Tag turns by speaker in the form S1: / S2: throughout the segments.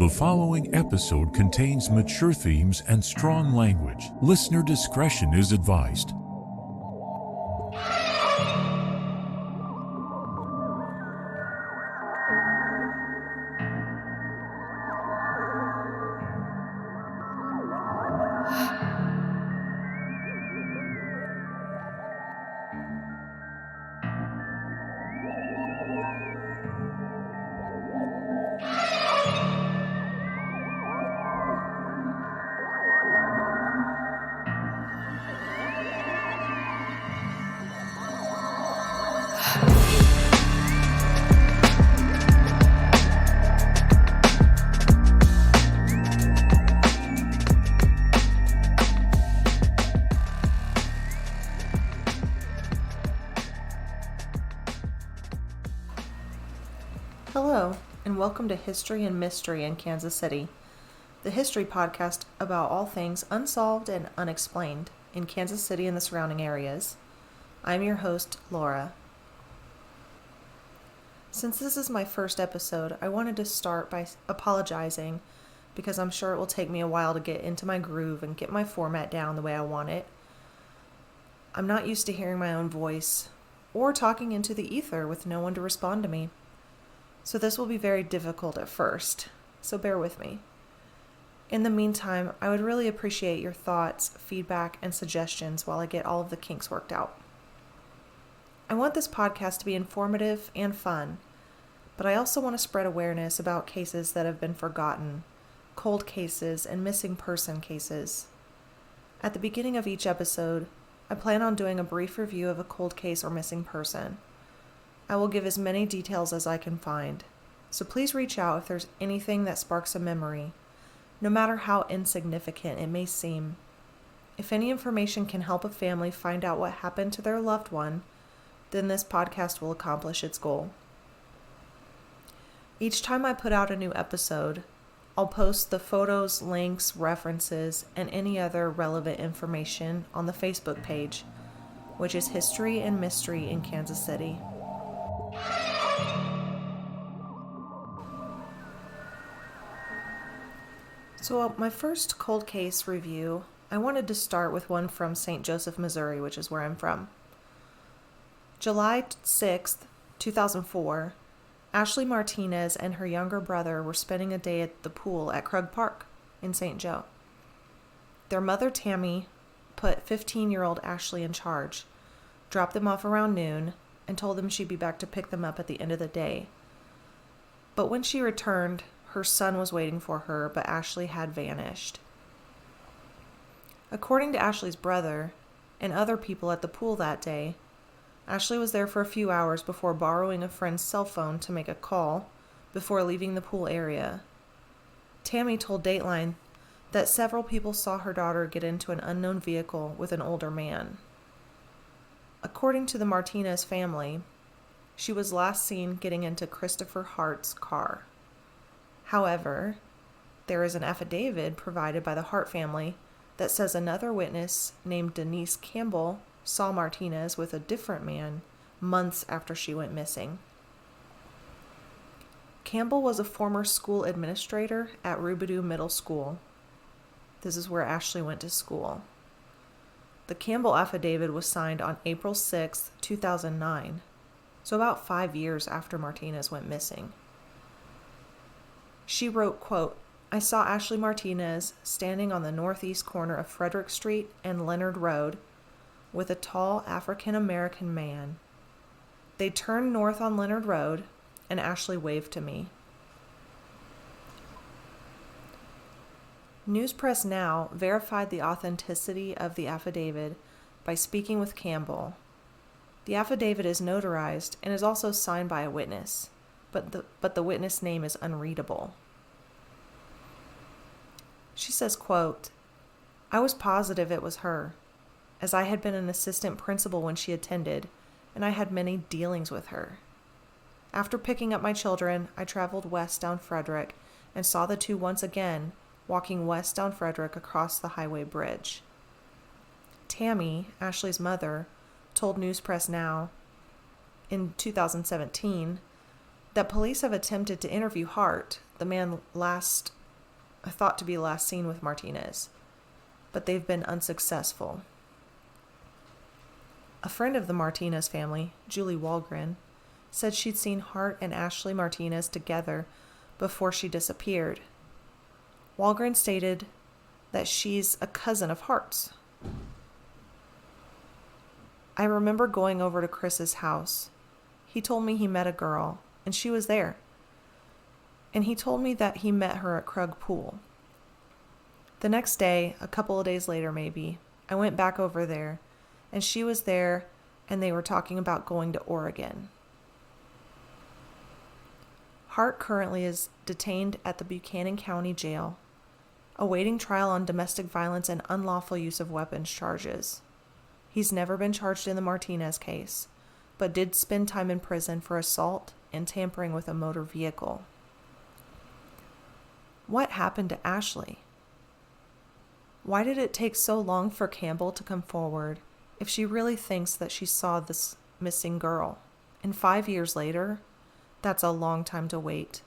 S1: The following episode contains mature themes and strong language. Listener discretion is advised.
S2: Hello, and welcome to History and Mystery in Kansas City, the history podcast about all things unsolved and unexplained in Kansas City and the surrounding areas. I'm your host, Laura. Since this is my first episode, I wanted to start by apologizing because I'm sure it will take me a while to get into my groove and get my format down the way I want it. I'm not used to hearing my own voice or talking into the ether with no one to respond to me. So this will be very difficult at first, so bear with me. In the meantime, I would really appreciate your thoughts, feedback, and suggestions while I get all of the kinks worked out. I want this podcast to be informative and fun, but I also want to spread awareness about cases that have been forgotten, cold cases, and missing person cases. At the beginning of each episode, I plan on doing a brief review of a cold case or missing person. I will give as many details as I can find, so please reach out if there's anything that sparks a memory, no matter how insignificant it may seem. If any information can help a family find out what happened to their loved one, then this podcast will accomplish its goal. Each time I put out a new episode, I'll post the photos, links, references, and any other relevant information on the Facebook page, which is History and Mystery in Kansas City. So my first cold case review, I wanted to start with one from St. Joseph, Missouri, which is where I'm from. July 6th, 2004, Ashley Martinez and her younger brother were spending a day at the pool at Krug Park in St. Joe. Their mother, Tammy, put 15-year-old Ashley in charge, dropped them off around noon, and told them she'd be back to pick them up at the end of the day. But when she returned, her son was waiting for her, but Ashley had vanished. According to Ashley's brother and other people at the pool that day, Ashley was there for a few hours before borrowing a friend's cell phone to make a call before leaving the pool area. Tammy told Dateline that several people saw her daughter get into an unknown vehicle with an older man. According to the Martinez family, she was last seen getting into Christopher Hart's car. However, there is an affidavit provided by the Hart family that says another witness named Denise Campbell saw Martinez with a different man months after she went missing. Campbell was a former school administrator at Rubidoux Middle School. This is where Ashley went to school. The Campbell affidavit was signed on April 6, 2009, so about 5 years after Martinez went missing. She wrote, quote, "I saw Ashley Martinez standing on the northeast corner of Frederick Street and Leonard Road with a tall African-American man. They turned north on Leonard Road, and Ashley waved to me." News Press Now verified the authenticity of the affidavit by speaking with Campbell. The affidavit is notarized and is also signed by a witness, but the witness name is unreadable. She says, quote, "I was positive it was her, as I had been an assistant principal when she attended, and I had many dealings with her. After picking up my children, I traveled west down Frederick and saw the two once again walking west down Frederick across the highway bridge." Tammy, Ashley's mother, told News Press Now in 2017 that police have attempted to interview Hart, the man thought to be last seen with Martinez, but they've been unsuccessful. A friend of the Martinez family, Julie Walgren, said she'd seen Hart and Ashley Martinez together before she disappeared. Walgren stated that she's a cousin of Hart's. I remember going over to Chris's house. He told me he met a girl, and she was there. And he told me that he met her at Krug Pool. The next day, a couple of days later maybe, I went back over there, and she was there, and they were talking about going to Oregon. Hart currently is detained at the Buchanan County Jail, awaiting trial on domestic violence and unlawful use of weapons charges. He's never been charged in the Martinez case, but did spend time in prison for assault and tampering with a motor vehicle. What happened to Ashley? Why did it take so long for Campbell to come forward if she really thinks that she saw this missing girl? And 5 years later, that's a long time to wait.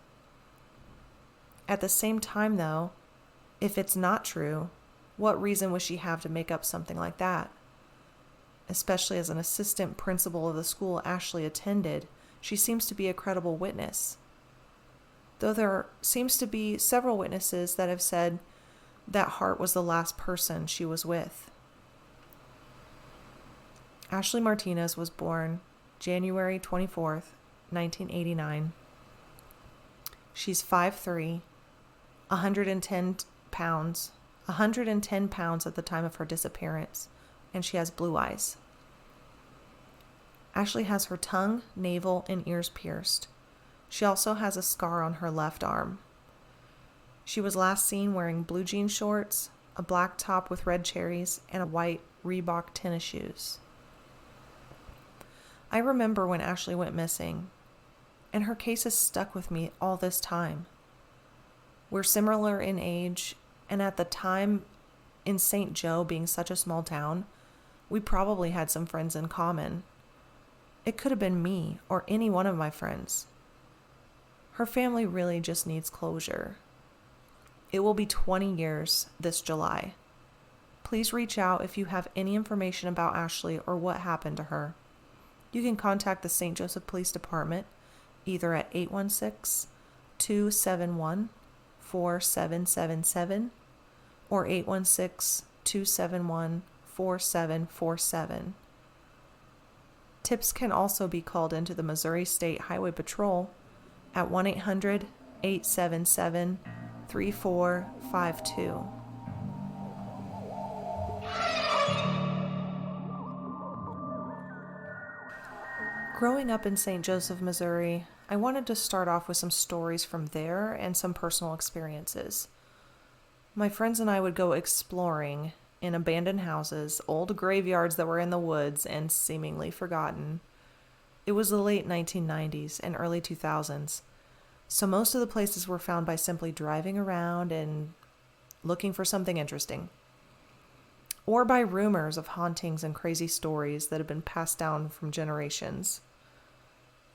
S2: At the same time, though, if it's not true, what reason would she have to make up something like that? Especially as an assistant principal of the school Ashley attended, she seems to be a credible witness. Though there seems to be several witnesses that have said that Hart was the last person she was with. Ashley Martinez was born January 24th, 1989. She's 5'3", 110 pounds at the time of her disappearance, and she has blue eyes. Ashley has her tongue, navel, and ears pierced. She also has a scar on her left arm. She was last seen wearing blue jean shorts, a black top with red cherries, and a white Reebok tennis shoes. I remember when Ashley went missing, and her case has stuck with me all this time. We're similar in age, and at the time, in St. Joe being such a small town, we probably had some friends in common. It could have been me or any one of my friends. Her family really just needs closure. It will be 20 years this July. Please reach out if you have any information about Ashley or what happened to her. You can contact the St. Joseph Police Department either at 816-271-4777 or 816-271-4747. Tips can also be called into the Missouri State Highway Patrol at 1-800-877-3452. Growing up in St. Joseph, Missouri, I wanted to start off with some stories from there and some personal experiences. My friends and I would go exploring in abandoned houses, old graveyards that were in the woods and seemingly forgotten. It was the late 1990s and early 2000s, so most of the places were found by simply driving around and looking for something interesting, or by rumors of hauntings and crazy stories that have been passed down from generations.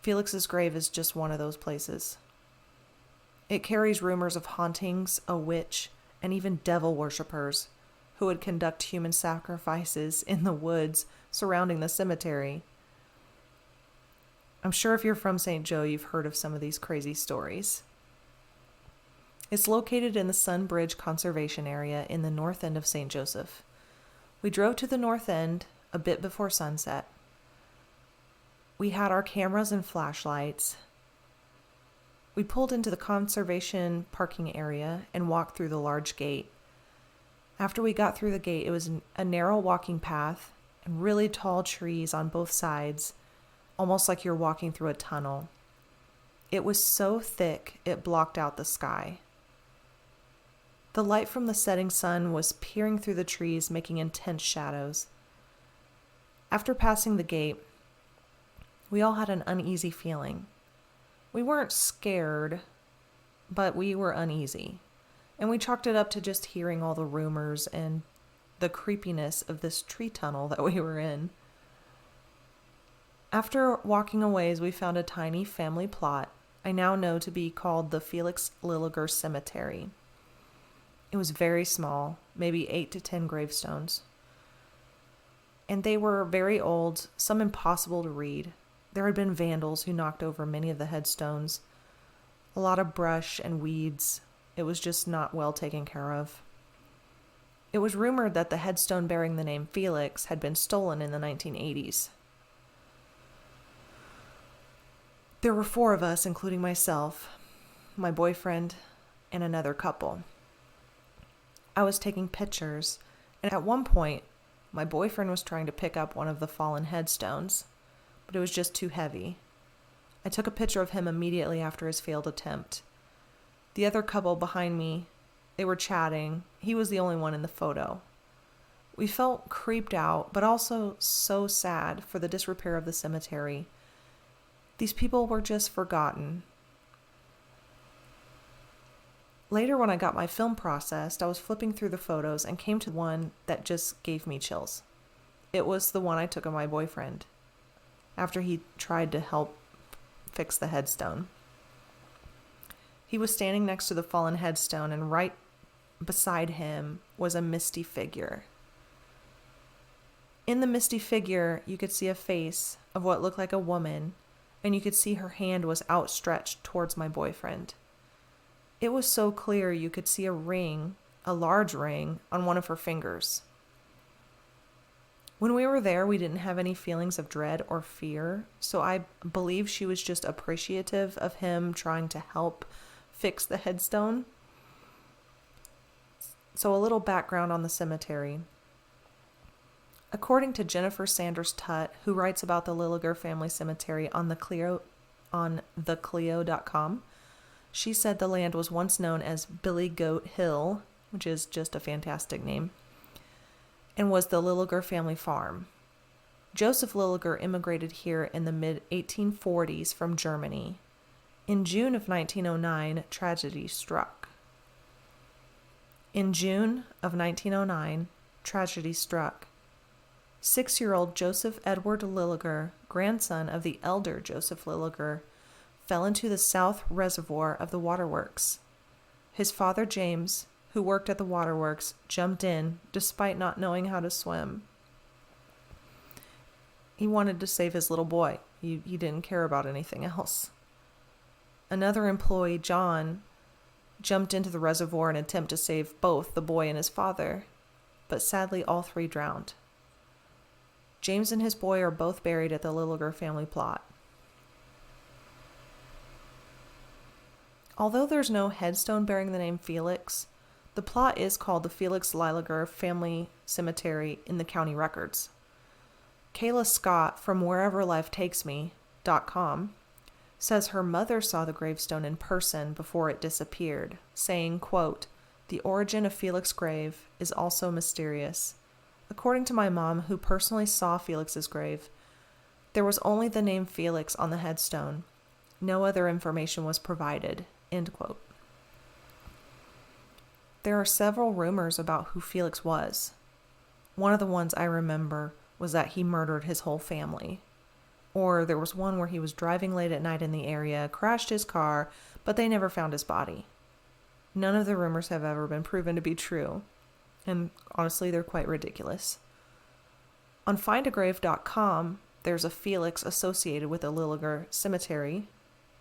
S2: Felix's grave is just one of those places. It carries rumors of hauntings, a witch, and even devil worshippers who would conduct human sacrifices in the woods surrounding the cemetery. I'm sure if you're from St. Joe, you've heard of some of these crazy stories. It's located in the Sunbridge Conservation Area in the north end of St. Joseph. We drove to the north end a bit before sunset. We had our cameras and flashlights. We pulled into the conservation parking area and walked through the large gate. After we got through the gate, it was a narrow walking path and really tall trees on both sides, almost like you're walking through a tunnel. It was so thick it blocked out the sky. The light from the setting sun was peering through the trees, making intense shadows. After passing the gate, we all had an uneasy feeling. We weren't scared, but we were uneasy. And we chalked it up to just hearing all the rumors and the creepiness of this tree tunnel that we were in. After walking a ways, we found a tiny family plot. I now know to be called the Felix Lilliger Cemetery. It was very small, maybe 8 to 10 gravestones. And they were very old, some impossible to read. There had been vandals who knocked over many of the headstones. A lot of brush and weeds. It was just not well taken care of. It was rumored that the headstone bearing the name Felix had been stolen in the 1980s. There were 4 of us, including myself, my boyfriend, and another couple. I was taking pictures, and at one point, my boyfriend was trying to pick up one of the fallen headstones, but it was just too heavy. I took a picture of him immediately after his failed attempt. The other couple behind me, they were chatting. He was the only one in the photo. We felt creeped out, but also so sad for the disrepair of the cemetery. These people were just forgotten. Later, when I got my film processed, I was flipping through the photos and came to one that just gave me chills. It was the one I took of my boyfriend after he tried to help fix the headstone. He was standing next to the fallen headstone, and right beside him was a misty figure. In the misty figure, you could see a face of what looked like a woman, and you could see her hand was outstretched towards my boyfriend. It was so clear you could see a ring, a large ring, on one of her fingers. When we were there, we didn't have any feelings of dread or fear, so I believe she was just appreciative of him trying to help fix the headstone. So a little background on the cemetery. According to Jennifer Sanders Tutt, who writes about the Lilliger family cemetery on theclio.com, she said the land was once known as Billy Goat Hill, which is just a fantastic name, and was the Lilliger family farm. Joseph Lilliger immigrated here in the mid-1840s from Germany. In June of 1909, tragedy struck. 6-year-old Joseph Edward Lilliger, grandson of the elder Joseph Lilliger, fell into the south reservoir of the waterworks. His father, James, who worked at the waterworks, jumped in despite not knowing how to swim. He wanted to save his little boy. He didn't care about anything else. Another employee, John, jumped into the reservoir in an attempt to save both the boy and his father, but sadly all 3 drowned. James and his boy are both buried at the Lilliger family plot. Although there's no headstone bearing the name Felix, the plot is called the Felix Lilliger Family Cemetery in the county records. Kayla Scott from whereverlifetakesme.com says her mother saw the gravestone in person before it disappeared, saying, quote, "The origin of Felix's grave is also mysterious. According to my mom, who personally saw Felix's grave, there was only the name Felix on the headstone. No other information was provided." End quote. There are several rumors about who Felix was. One of the ones I remember was that he murdered his whole family. Or there was one where he was driving late at night in the area, crashed his car, but they never found his body. None of the rumors have ever been proven to be true. And honestly, they're quite ridiculous. On findagrave.com, there's a Felix associated with the Lilliger Cemetery.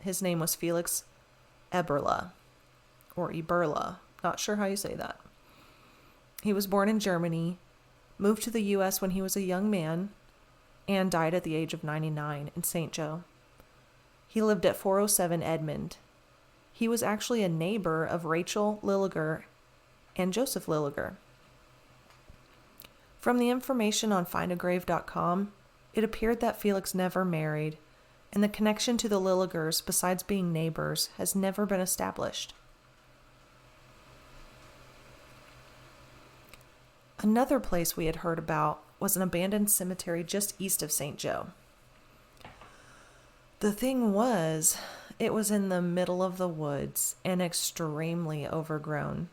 S2: His name was Felix Eberle, or Eberle. Not sure how you say that. He was born in Germany, moved to the U.S. when he was a young man, and died at the age of 99 in St. Joe. He lived at 407 Edmund. He was actually a neighbor of Rachel Lilliger and Joseph Lilliger. From the information on findagrave.com, it appeared that Felix never married, and the connection to the Lilligers, besides being neighbors, has never been established. Another place we had heard about was an abandoned cemetery just east of St. Joe. The thing was, it was in the middle of the woods and extremely overgrown.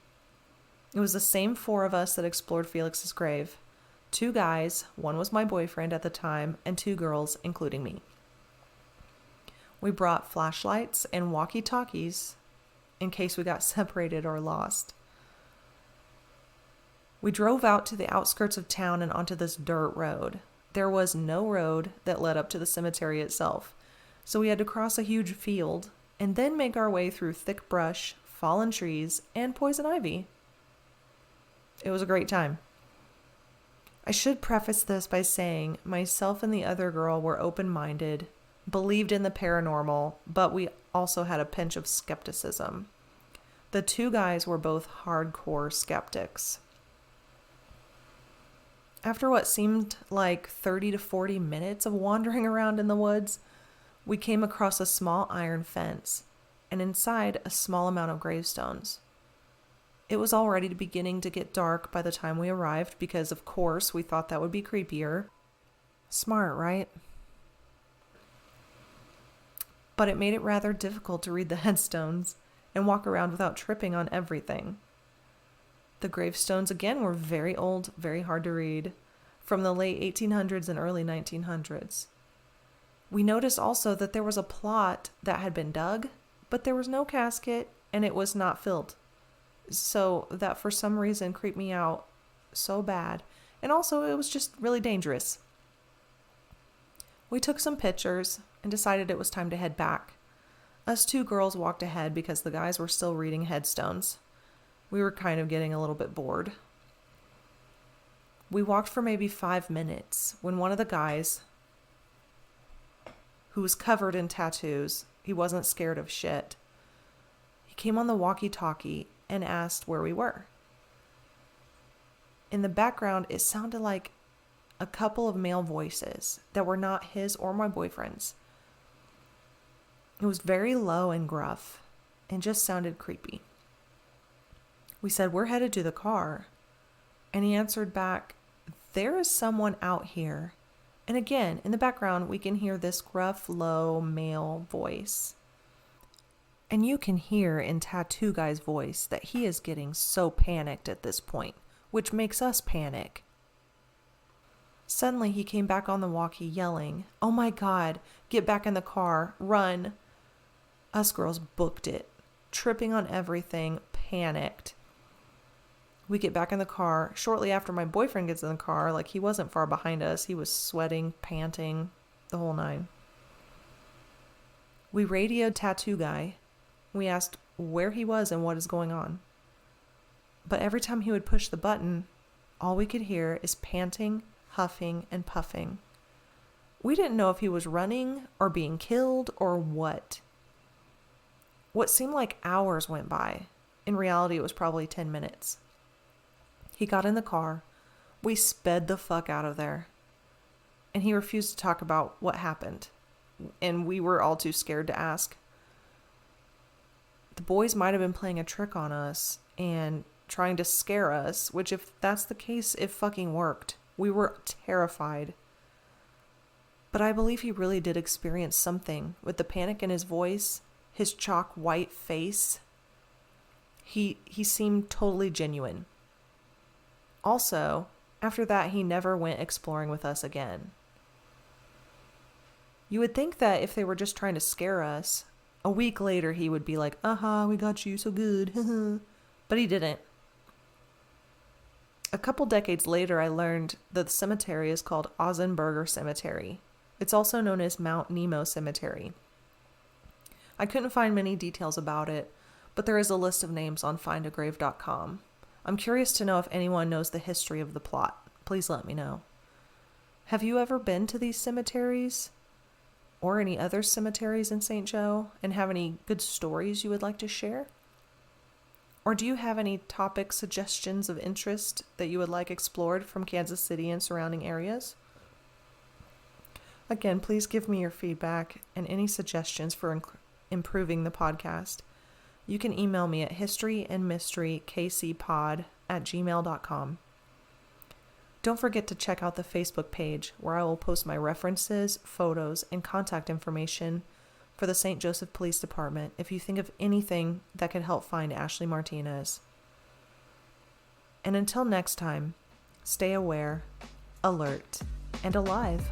S2: It was the same 4 of us that explored Felix's grave. 2 guys, one was my boyfriend at the time, and 2 girls, including me. We brought flashlights and walkie-talkies in case we got separated or lost. We drove out to the outskirts of town and onto this dirt road. There was no road that led up to the cemetery itself, so we had to cross a huge field and then make our way through thick brush, fallen trees, and poison ivy. It was a great time. I should preface this by saying myself and the other girl were open-minded, believed in the paranormal, but we also had a pinch of skepticism. The two guys were both hardcore skeptics. After what seemed like 30 to 40 minutes of wandering around in the woods, we came across a small iron fence, and inside a small amount of gravestones. It was already beginning to get dark by the time we arrived because, of course, we thought that would be creepier. Smart, right? But it made it rather difficult to read the headstones and walk around without tripping on everything. The gravestones, again, were very old, very hard to read, from the late 1800s and early 1900s. We noticed also that there was a plot that had been dug, but there was no casket and it was not filled. So that for some reason creeped me out so bad. And also it was just really dangerous. We took some pictures and decided it was time to head back. Us two girls walked ahead because the guys were still reading headstones. We were kind of getting a little bit bored. We walked for maybe 5 minutes when one of the guys, who was covered in tattoos, he wasn't scared of shit, he came on the walkie-talkie and asked where we were. In the background, it sounded like a couple of male voices that were not his or my boyfriend's. It was very low and gruff and just sounded creepy. We said, "We're headed to the car." And he answered back, "There is someone out here." And again, in the background, we can hear this gruff, low male voice. And you can hear in Tattoo Guy's voice that he is getting so panicked at this point, which makes us panic. Suddenly, he came back on the walkie yelling, "Oh my God, get back in the car, run." Us girls booked it, tripping on everything, panicked. We get back in the car. Shortly after my boyfriend gets in the car, like he wasn't far behind us. He was sweating, panting, the whole nine. We radioed Tattoo Guy. We asked where he was and what is going on. But every time he would push the button, all we could hear is panting, huffing, and puffing. We didn't know if he was running or being killed or what. What seemed like hours went by. In reality, it was probably 10 minutes. He got in the car. We sped the fuck out of there. And he refused to talk about what happened. And we were all too scared to ask. The boys might have been playing a trick on us and trying to scare us, which if that's the case, it fucking worked. We were terrified. But I believe he really did experience something with the panic in his voice, his chalk white face. He seemed totally genuine. Also, after that, he never went exploring with us again. You would think that if they were just trying to scare us, a week later he would be like, we got you so good. But he didn't. A couple decades later, I learned that the cemetery is called Ozenberger Cemetery. It's also known as Mount Nemo Cemetery. I couldn't find many details about it, but there is a list of names on findagrave.com. I'm curious to know if anyone knows the history of the plot. Please let me know. Have you ever been to these cemeteries? Or any other cemeteries in St. Joe? And have any good stories you would like to share? Or do you have any topic suggestions of interest that you would like explored from Kansas City and surrounding areas? Again, please give me your feedback and any suggestions for improving the podcast. You can email me at historyandmysterykcpod@gmail.com. Don't forget to check out the Facebook page where I will post my references, photos, and contact information for the St. Joseph Police Department if you think of anything that could help find Ashley Martinez. And until next time, stay aware, alert, and alive.